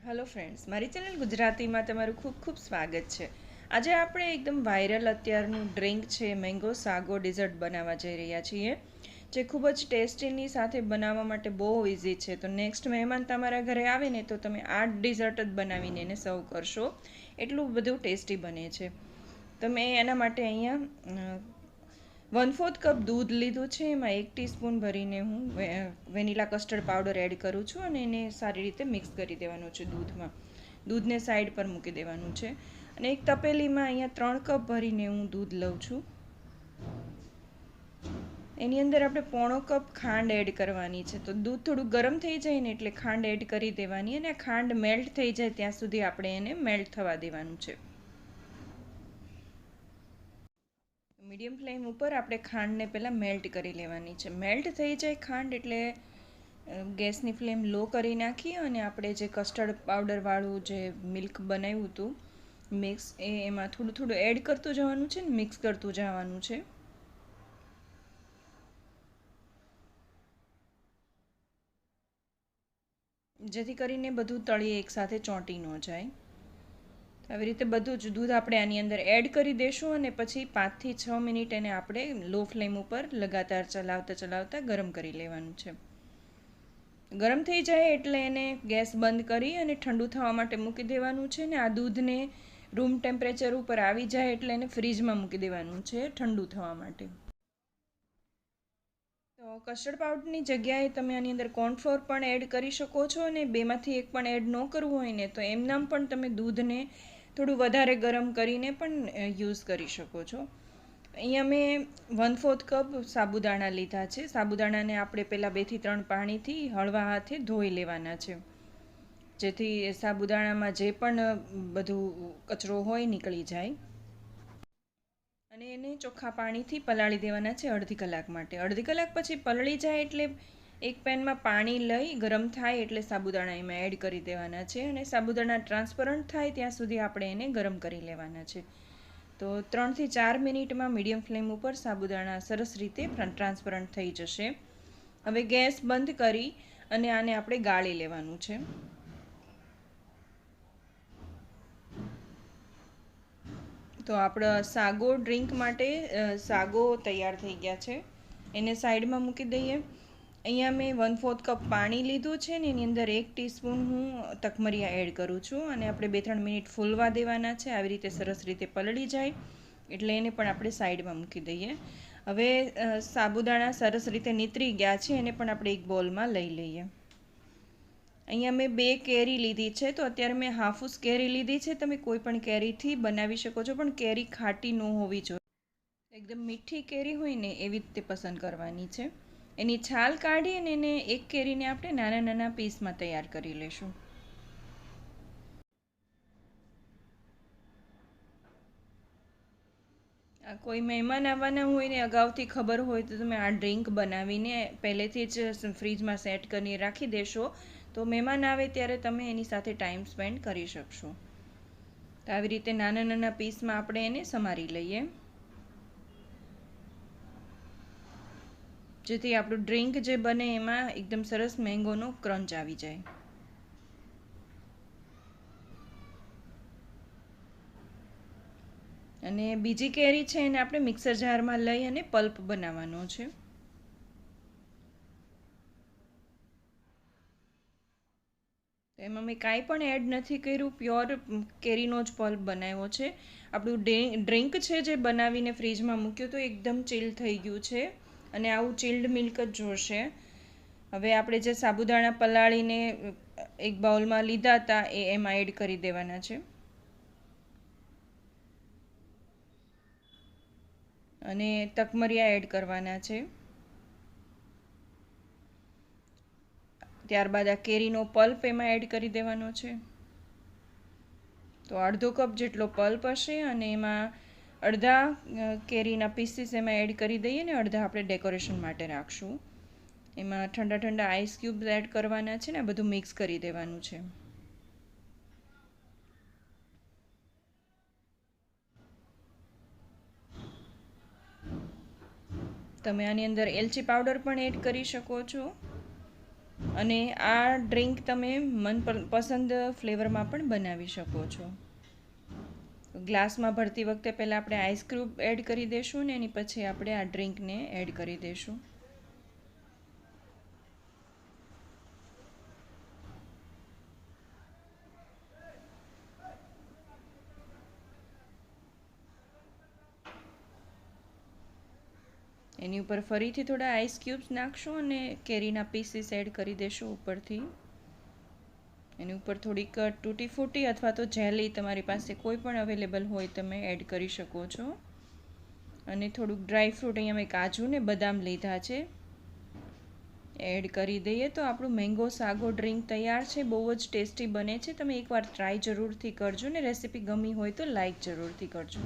Hello friends, મારી channel ગુજરાતીમાં તમારું ખૂબ ખૂબ સ્વાગત છે. આજે આપણે એકદમ વાયરલ અત્યારનું ડ્રિંક છે મેંગો સાગો ડિઝર્ટ બનાવવા જઈ રહ્યા છીએ, જે ખૂબ જ ટેસ્ટીની સાથે બનાવવા માટે બહુ ઇઝી છે. તો નેક્સ્ટ મહેમાન તમારા ઘરે આવે ને તો તમે આ ડિઝર્ટ જ બનાવીને એને સર્વ કરશો, એટલું બધું ટેસ્ટી બને છે. તમે એના માટે અહીંયા 1/4 કપ દૂધ લીધું છે. એમાં 1 ટીસ્પૂન ભરીને હું વેનીલા કસ્ટર્ડ પાવડર એડ કરું છું અને એને સારી રીતે મિક્સ કરી દેવાનું છે દૂધમાં. દૂધને સાઈડ પર મૂકી દેવાનું છે અને એક તપેલીમાં અહીંયા 3 કપ ભરીને હું દૂધ લઉં છું. એની અંદર આપણે 1/4 કપ ખાંડ એડ કરવાની છે. તો દૂધ થોડું ગરમ થઈ જાય ને એટલે ખાંડ એડ કરી દેવાની અને ખાંડ મેલ્ટ થઈ જાય ત્યાં સુધી આપણે એને મેલ્ટ થવા દેવાનું છે. મીડિયમ ફ્લેમ ઉપર આપણે ખાંડને પહેલાં મેલ્ટ કરી લેવાની છે. મેલ્ટ થઈ જાય ખાંડ એટલે ગેસની ફ્લેમ લો કરી નાખી અને આપણે જે કસ્ટર્ડ પાવડરવાળું જે મિલ્ક બનાવ્યું હતું મિક્સ એમાં થોડું થોડું એડ કરતું જવાનું છે ને મિક્સ કરતું જવાનું છે. જેથી કરીને બધું તળિયે એકસાથે ચોંટી ન જાય. આવી રીતે બધું જ દૂધ આપણે આની અંદર એડ કરી દઈશું અને પછી 5 થી 6 મિનિટ એને આપણે લો ફ્લેમ ઉપર લગાતાર ચલાવતા ગરમ કરી લેવાનું છે. ગરમ થઈ જાય એટલે એને ગેસ બંધ કરી અને ઠંડુ થવા માટે મૂકી દેવાનું છે ને આ દૂધને રૂમ ટેમ્પરેચર ઉપર આવી જાય એટલે એને ફ્રીજમાં મૂકી દેવાનું છે ઠંડુ થવા માટે. તો કસ્ટર્ડ પાવડરની જગ્યાએ તમે આની અંદર કોર્નફ્લોર પણ એડ કરી શકો છો અને બેમાંથી એક પણ એડ ન કરવું હોય ને તો એમનામ પણ તમે દૂધને થોડું વધારે ગરમ કરીને પણ યુઝ કરી શકો છો. અહીંયા મેં 1/4 કપ સાબુદાણા લીધા છે. સાબુદાણાને આપણે પહેલાં 2 થી 3 પાણીથી હળવા હાથે ધોઈ લેવાના છે, જેથી સાબુદાણામાં જે પણ બધું કચરો હોય નીકળી જાય. અને એને ચોખ્ખા પાણીથી પલાળી દેવાના છે અડધી કલાક માટે. અડધી કલાક પછી પલળી જાય એટલે એક પેનમાં પાણી લઈ ગરમ થાય એટલે સાબુદાણા એમાં એડ કરી દેવાના છે અને સાબુદાણા ટ્રાન્સપરન્ટ થાય ત્યાં સુધી આપણે એને ગરમ કરી લેવાના છે. તો 3 થી 4 મિનિટમાં મીડિયમ ફ્લેમ ઉપર સાબુદાણા સરસ રીતે ટ્રાન્સપરન્ટ થઈ જશે. હવે ગેસ બંધ કરી અને આને આપણે ગાળી લેવાનું છે. તો આપણા સાગો ડ્રિંક માટે સાગો તૈયાર થઈ ગયા છે. એને સાઈડમાં મૂકી દઈએ. અહીંયા મેં 1/4 કપ પાણી લીધું છે ને એની અંદર 1 ટીસ્પૂન હું તકમરિયા એડ કરું છું અને આપણે 2-3 મિનિટ ફૂલવા દેવાના છે. આવી રીતે સરસ રીતે પલળી જાય એટલે એને પણ આપણે સાઈડમાં મૂકી દઈએ. હવે સાબુદાણા સરસ રીતે નીતરી ગયા છે, એને પણ આપણે એક બોલમાં લઈ લઈએ. અહીંયા મેં 2 કેરી લીધી છે. તો અત્યારે મેં હાફૂસ કેરી લીધી છે. તમે કોઈ પણ કેરીથી બનાવી શકો છો, પણ કેરી ખાટી ન હોવી જોઈએ. એકદમ મીઠી કેરી હોય ને એવી રીતે પસંદ કરવાની છે. એની છાલ કાઢી અને એને એક કેરીને આપણે નાના નાના પીસમાં તૈયાર કરી લઈશું. કોઈ મહેમાન આવવાના હોય ને અગાઉથી ખબર હોય તો તમે આ ડ્રિંક બનાવીને પહેલેથી જ ફ્રીજમાં સેટ કરીને રાખી દેશો તો મહેમાન આવે ત્યારે તમે એની સાથે ટાઈમ સ્પેન્ડ કરી શકશો. તો આવી રીતે નાના નાના પીસમાં આપણે એને સમારી લઈએ, જેથી આપણું ડ્રિંક જે બને એમાં એકદમ સરસ મેંગોનો ક્રંચ આવી જાય. અને બીજી કેરી છે એને આપણે મિક્સર જારમાં લઈ અને પલ્પ બનાવવાનો છે. તો એમાં મેં કાંઈ પણ એડ નથી કર્યું, પ્યોર કેરીનો જ પલ્પ બનાવ્યો છે. આપણું ડ્રિંક છે જે બનાવીને ફ્રીજમાં મૂક્યું તો એકદમ ચીલ થઈ ગયું છે અને આવું ચિલ્ડ મિલ્ક જ જોશે. હવે આપણે જે સાબુદાણા પલાળીને એક બાઉલમાં લીધા હતા એ એમાં એડ કરી દેવાના છે અને તકમરિયા એડ કરવાના છે. ત્યારબાદ આ કેરીનો પલ્પ એમાં એડ કરી દેવાનો છે. તો અડધો કપ જેટલો પલ્પ હશે અને એમાં અડધા કેરીના પીસીસ એમાં એડ કરી દઈએ ને અડધા આપણે ડેકોરેશન માટે રાખશું. એમાં ઠંડા ઠંડા આઈસ ક્યુબ્સ એડ કરવાના છે ને બધું મિક્સ કરી દેવાનું છે. તમે આની અંદર એલચી પાવડર પણ એડ કરી શકો છો. અને આ ડ્રિંક તમે મનપસંદ ફ્લેવરમાં પણ બનાવી શકો છો. ગ્લાસમાં ભરતી વખતે પહેલાં આપણે આઈસ ક્યુબ એડ કરી દઈશું ને એની પછી આપણે આ ડ્રિંકને એડ કરી દઈશું. એની ઉપર ફરીથી થોડા આઈસ ક્યુબ્સ નાખશું અને કેરીના પીસીસ એડ કરી દેશું ઉપરથી. એની ઉપર થોડીક તૂટી ફૂટી અથવા તો જેલી તમારી પાસે કોઈ પણ અવેલેબલ હોય તમે એડ કરી શકો છો. અને થોડુંક ડ્રાય ફ્રૂટ, અહીંયા મેં કાજુ ને બદામ લીધા છે, એડ કરી દઈએ તો આપણું મેંગો સાગો ડ્રિંક તૈયાર છે. બહુ જ ટેસ્ટી બને છે. તમે એકવાર ટ્રાય જરૂરથી કરજો ને રેસીપી ગમી હોય તો લાઈક જરૂરથી કરજો.